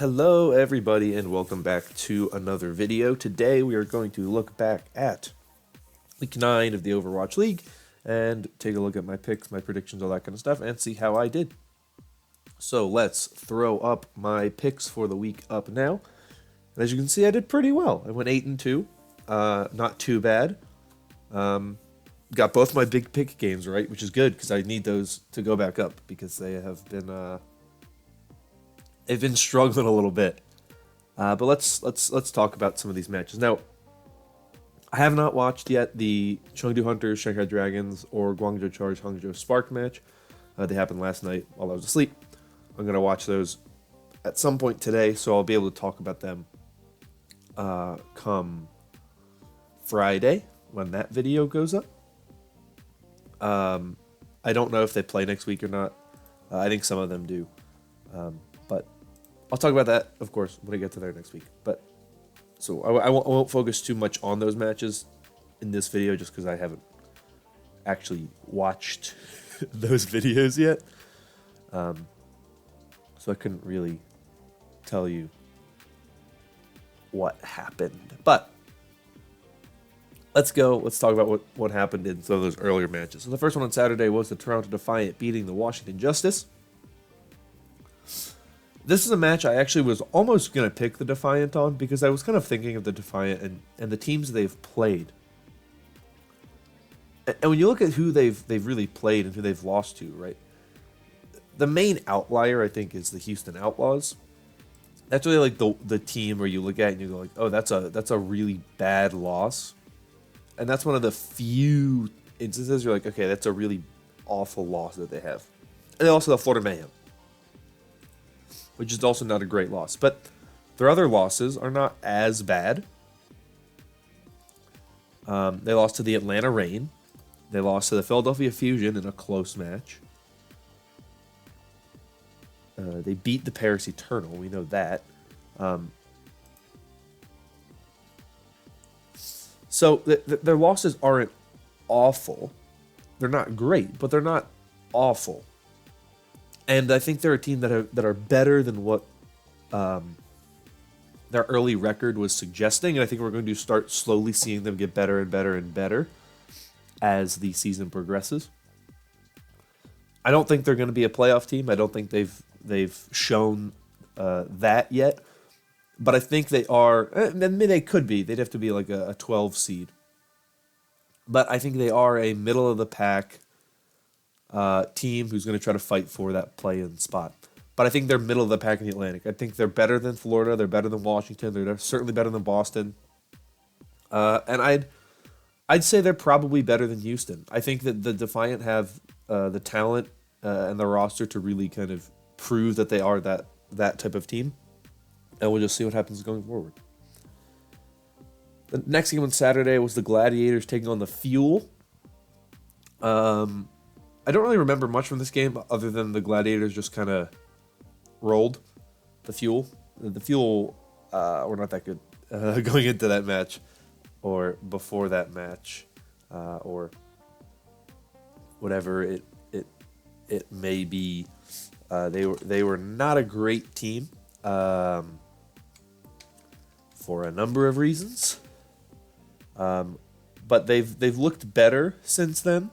Hello everybody and welcome back to another video. Today we are going to look back at week 9 of the Overwatch League and take a look at my picks, my predictions, all that kind of stuff, and see how I did. So let's throw up my picks for the week up now. And as you can see, I did pretty well. I went 8-2, not too bad. Got both my big pick games right, which is good because I need those to go back up because they have been they've been struggling a little bit. But let's talk about some of these matches. Now, I have not watched yet the Chengdu Hunters, Shanghai Dragons, or Guangzhou Charge, Hangzhou Spark match. They happened last night while I was asleep. I'm going to watch those at some point today, so I'll be able to talk about them come Friday when that video goes up. I don't know if they play next week or not. I think some of them do. But I'll talk about that, of course, when I get to there next week. But so I won't focus too much on those matches in this video just because I haven't actually watched those videos yet. So I couldn't really tell you what happened. But let's talk about what happened in some of those earlier matches. So the first one on Saturday was the Toronto Defiant beating the Washington Justice. This is a match I actually was almost going to pick the Defiant on because I was kind of thinking of the Defiant and the teams they've played. And when you look at who they've really played and who they've lost to, right? The main outlier, I think, is the Houston Outlaws. That's really like the team where you look at it and you go like, oh, that's a really bad loss. And that's one of the few instances you're like, okay, that's a really awful loss that they have. And then also the Florida Mayhem, which is also not a great loss. But their other losses are not as bad. They lost to the Atlanta Reign. They lost to the Philadelphia Fusion in a close match. They beat the Paris Eternal. We know that. So their losses aren't awful. They're not great, but they're not awful. And I think they're a team that are better than what their early record was suggesting. And I think we're going to start slowly seeing them get better and better and better as the season progresses. I don't think they're going to be a playoff team. I don't think they've shown that yet. But I think they are. I mean, they could be. They'd have to be like a 12 seed. But I think they are a middle of the pack team who's going to try to fight for that play-in spot. But I think they're middle of the pack in the Atlantic. I think they're better than Florida. They're better than Washington. They're certainly better than Boston. And I'd say they're probably better than Houston. I think that the Defiant have the talent and the roster to really kind of prove that they are that type of team. And we'll just see what happens going forward. The next game on Saturday was the Gladiators taking on the Fuel. I don't really remember much from this game other than the Gladiators just kind of rolled the Fuel. The Fuel were not that good going into that match or before that match or whatever it may be. They were not a great team for a number of reasons. But they've looked better since then.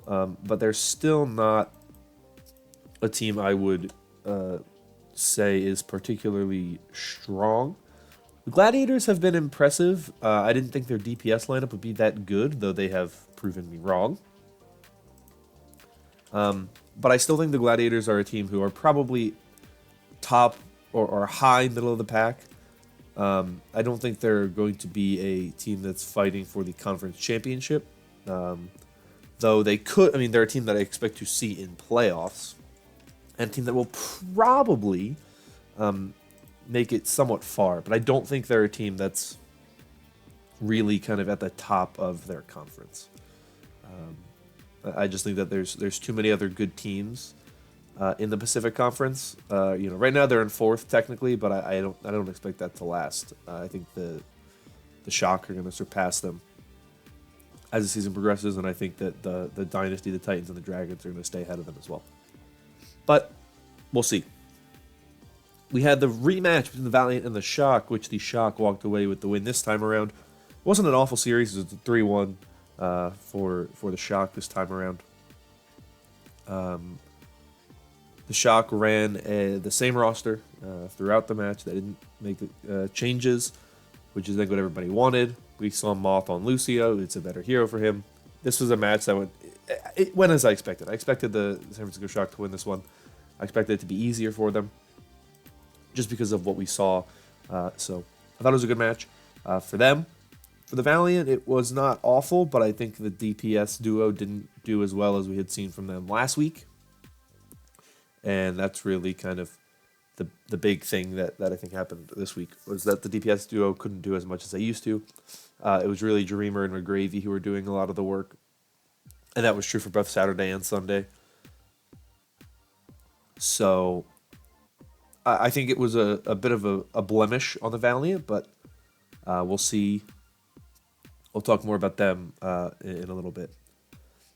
But they're still not a team I would say is particularly strong. The Gladiators have been impressive. I didn't think their DPS lineup would be that good, though they have proven me wrong. But I still think the Gladiators are a team who are probably top or high middle of the pack. I don't think they're going to be a team that's fighting for the conference championship. Though they could, I mean, they're a team that I expect to see in playoffs. And a team that will probably make it somewhat far. But I don't think they're a team that's really kind of at the top of their conference. I just think that there's too many other good teams in the Pacific Conference. Right now they're in 4th technically, but I don't expect that to last. I think the Shock are going to surpass them as the season progresses, and I think that the Dynasty, the Titans, and the Dragons are going to stay ahead of them as well. But we'll see. We had the rematch between the Valiant and the Shock, which the Shock walked away with the win this time around. It wasn't an awful series. It was a 3-1 for the Shock this time around. The Shock ran the same roster throughout the match. They didn't make the changes, which is like what everybody wanted. We saw Moth on Lucio. It's a better hero for him. This was a match that went as I expected. I expected the San Francisco Shock to win this one. I expected it to be easier for them, just because of what we saw. So I thought it was a good match for them. For the Valiant, it was not awful, but I think the DPS duo didn't do as well as we had seen from them last week. And that's really kind of the big thing that I think happened this week, was that the DPS duo couldn't do as much as they used to. It was really Dreamer and McGravy who were doing a lot of the work. And that was true for both Saturday and Sunday. So I think it was a bit of a blemish on the Valiant, but we'll see. We'll talk more about them in a little bit.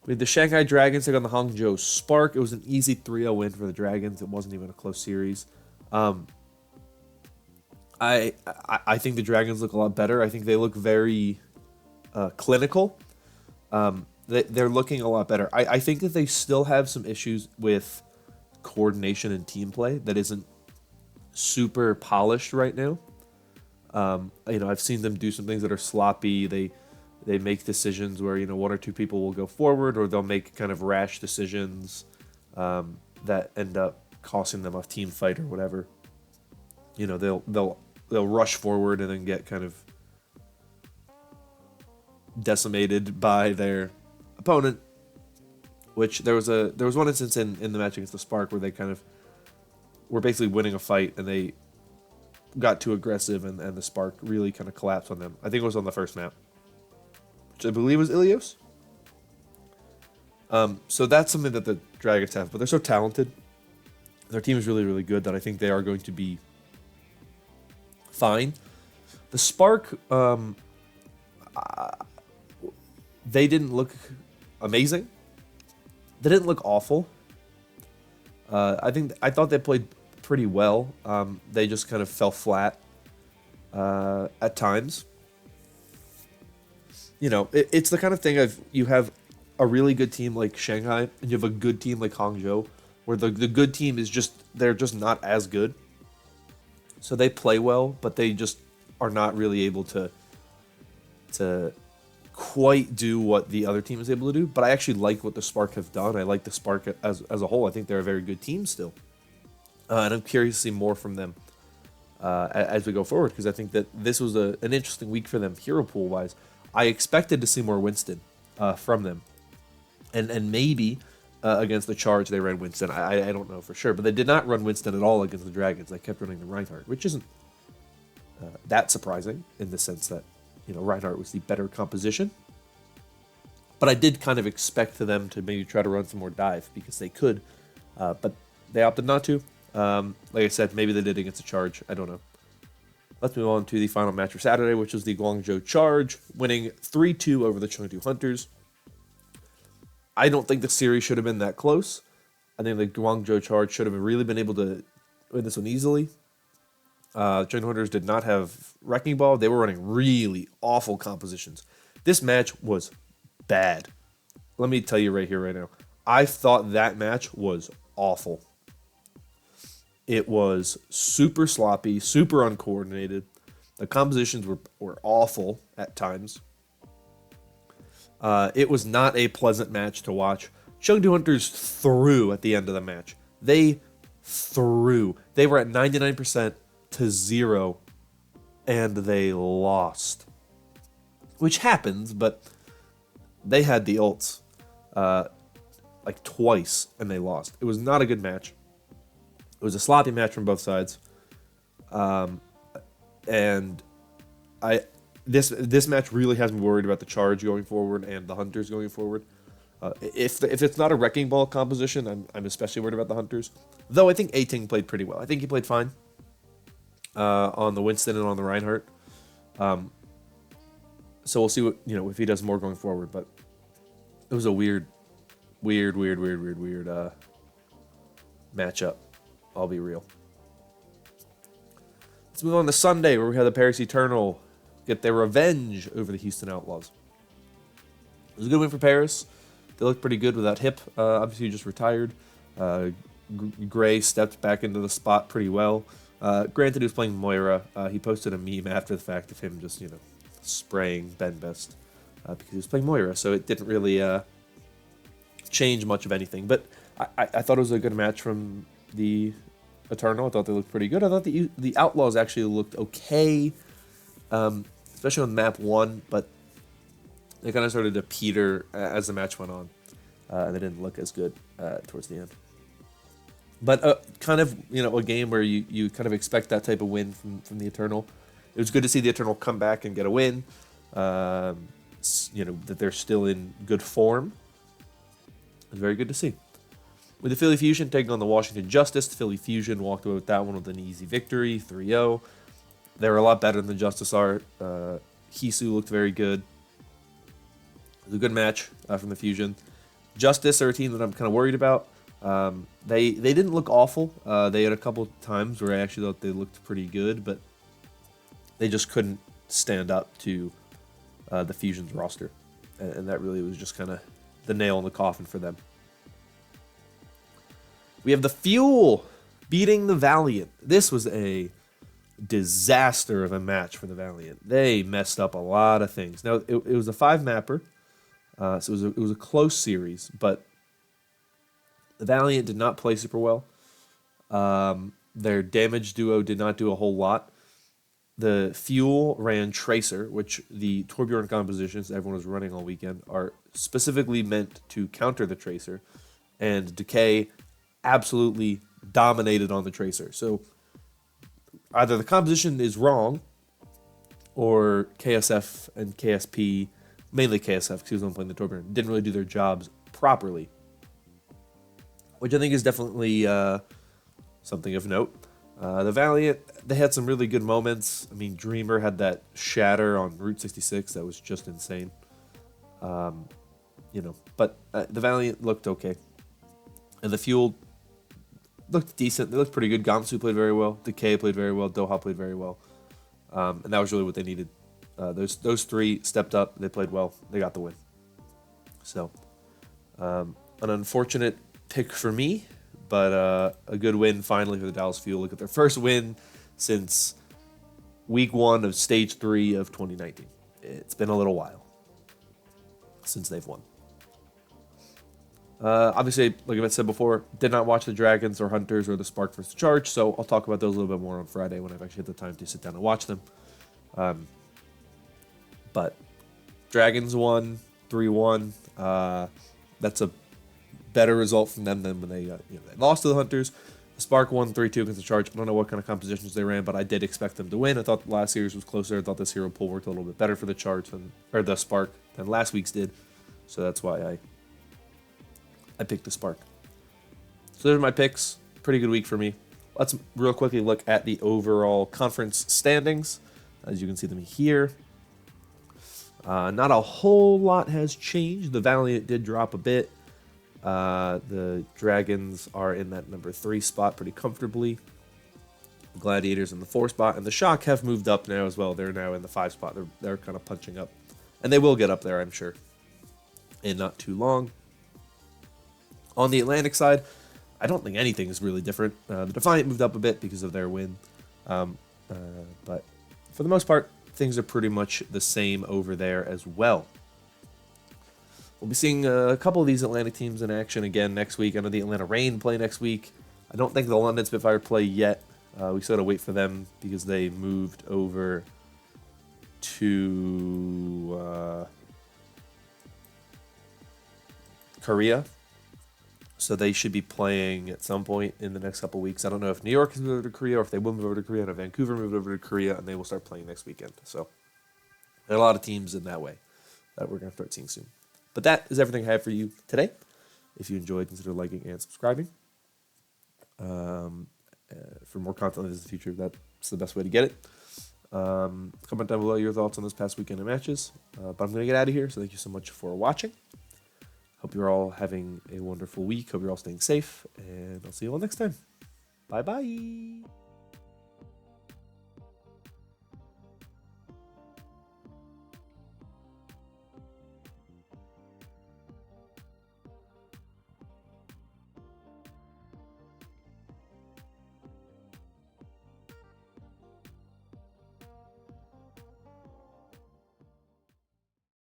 We had the Shanghai Dragons take on the Hangzhou Spark. It was an easy 3-0 win for the Dragons. It wasn't even a close series. I think the Dragons look a lot better. I think they look very clinical. They're looking a lot better. I think that they still have some issues with coordination and team play that isn't super polished right now. I've seen them do some things that are sloppy. They make decisions where, one or two people will go forward, or they'll make kind of rash decisions that end up costing them a team fight or whatever. They'll rush forward and then get kind of decimated by their opponent. Which there was one instance in the match against the Spark where they kind of were basically winning a fight and they got too aggressive and the Spark really kind of collapsed on them. I think it was on the first map, which I believe was Ilios. So that's something that the Dragons have, but they're so talented. Their team is really, really good that I think they are going to be fine. The Spark, they didn't look amazing. They didn't look awful. I thought they played pretty well. They just kind of fell flat at times. It's the kind of thing of you have a really good team like Shanghai and you have a good team like Hangzhou, where the good team is they're just not as good. So they play well, but they just are not really able to quite do what the other team is able to do. But I actually like what the Spark have done. I like the Spark as a whole. I think they're a very good team still. And I'm curious to see more from them as we go forward, because I think that this was an interesting week for them hero pool wise. I expected to see more Winston from them. And maybe against the Charge they ran Winston. I don't know for sure. But they did not run Winston at all against the Dragons. They kept running the Reinhardt, which isn't that surprising in the sense that, Reinhardt was the better composition. But I did kind of expect them to maybe try to run some more dive because they could. But they opted not to. Like I said, maybe they did against the Charge. I don't know. Let's move on to the final match for Saturday, which was the Guangzhou Charge, winning 3-2 over the Chengdu Hunters. I don't think the series should have been that close. I think the Guangzhou Charge should have really been able to win this one easily. Chengdu Hunters did not have Wrecking Ball. They were running really awful compositions. This match was bad. Let me tell you right here, right now. I thought that match was awful. It was super sloppy, super uncoordinated. The compositions were awful at times. It was not a pleasant match to watch. Chengdu Hunters threw at the end of the match. They threw. They were at 99% to 0, and they lost. Which happens, but they had the ults like twice, and they lost. It was not a good match. It was a sloppy match from both sides. And this match really has me worried about the Charge going forward and the Hunters going forward. If it's not a Wrecking Ball composition, I'm especially worried about the Hunters. Though I think A-Ting played pretty well. I think he played fine on the Winston and on the Reinhardt. So we'll see what if he does more going forward. But it was a weird matchup. I'll be real. Let's move on to Sunday, where we have the Paris Eternal get their revenge over the Houston Outlaws. It was a good win for Paris. They looked pretty good without Hip. Obviously, he just retired. Gray stepped back into the spot pretty well. Granted, he was playing Moira. He posted a meme after the fact of him just, spraying Ben Best because he was playing Moira. So it didn't really change much of anything. But I thought it was a good match from the Eternal. I thought they looked pretty good. I thought the Outlaws actually looked okay, especially on map 1, but they kind of started to peter as the match went on, and they didn't look as good towards the end. But kind of, a game where you kind of expect that type of win from the Eternal. It was good to see the Eternal come back and get a win, that they're still in good form. It was very good to see. With the Philly Fusion taking on the Washington Justice, the Philly Fusion walked away with that one with an easy victory, 3-0. They were a lot better than the Justice are. Hisu looked very good. It was a good match from the Fusion. Justice are a team that I'm kind of worried about. They didn't look awful. They had a couple times where I actually thought they looked pretty good, but they just couldn't stand up to the Fusion's roster. And that really was just kind of the nail in the coffin for them. We have the Fuel beating the Valiant. This was a disaster of a match for the Valiant. They messed up a lot of things. Now, it was a 5-mapper, so it was a close series, but the Valiant did not play super well. Their damage duo did not do a whole lot. The Fuel ran Tracer, which the Torbjorn compositions everyone was running all weekend are specifically meant to counter the Tracer, and Decay absolutely dominated on the Tracer. So either the composition is wrong, or KSF and KSP, mainly KSF because he was the one playing the Torbjorn, didn't really do their jobs properly, which I think is definitely something of note. The Valiant, they had some really good moments. I mean, Dreamer had that shatter on Route 66 that was just insane. But the Valiant looked okay. And the Fuel looked decent. They looked pretty good. Gamsu played very well. Decay played very well. Doha played very well. And that was really what they needed. Those three stepped up. They played well. They got the win. So, an unfortunate pick for me, but a good win finally for the Dallas Fuel. Look at their first win since week 1 of stage 3 of 2019. It's been a little while since they've won. Obviously, like I said before, did not watch the Dragons or Hunters or the Spark vs. Charge, so I'll talk about those a little bit more on Friday when I've actually had the time to sit down and watch them. But Dragons won 3-1. That's a better result from them than when they lost to the Hunters. The Spark won 3-2 against the Charge. I don't know what kind of compositions they ran, but I did expect them to win. I thought the last series was closer. I thought this hero pool worked a little bit better for the Charge or the Spark than last week's did. So that's why I picked the Spark. So those are my picks. Pretty good week for me. Let's real quickly look at the overall conference standings. As you can see them here. Not a whole lot has changed. The Valiant did drop a bit. The Dragons are in that number 3 spot pretty comfortably. Gladiators in the 4 spot. And the Shock have moved up now as well. They're now in the 5 spot. They're kind of punching up. And they will get up there, I'm sure, in not too long. On the Atlantic side, I don't think anything is really different. The Defiant moved up a bit because of their win. But for the most part, things are pretty much the same over there as well. We'll be seeing a couple of these Atlantic teams in action again next week. I know the Atlanta Reign play next week. I don't think the London Spitfire play yet. We still got to wait for them because they moved over to Korea. So they should be playing at some point in the next couple weeks. I don't know if New York has moved over to Korea or if they will move over to Korea. I know Vancouver moved over to Korea, and they will start playing next weekend. So there are a lot of teams in that way that we're going to start seeing soon. But that is everything I have for you today. If you enjoyed, consider liking and subscribing. For more content like this in the future, that's the best way to get it. Comment down below your thoughts on this past weekend of matches. But I'm going to get out of here, so thank you so much for watching. Hope you're all having a wonderful week. Hope you're all staying safe, and I'll see you all next time. Bye-bye.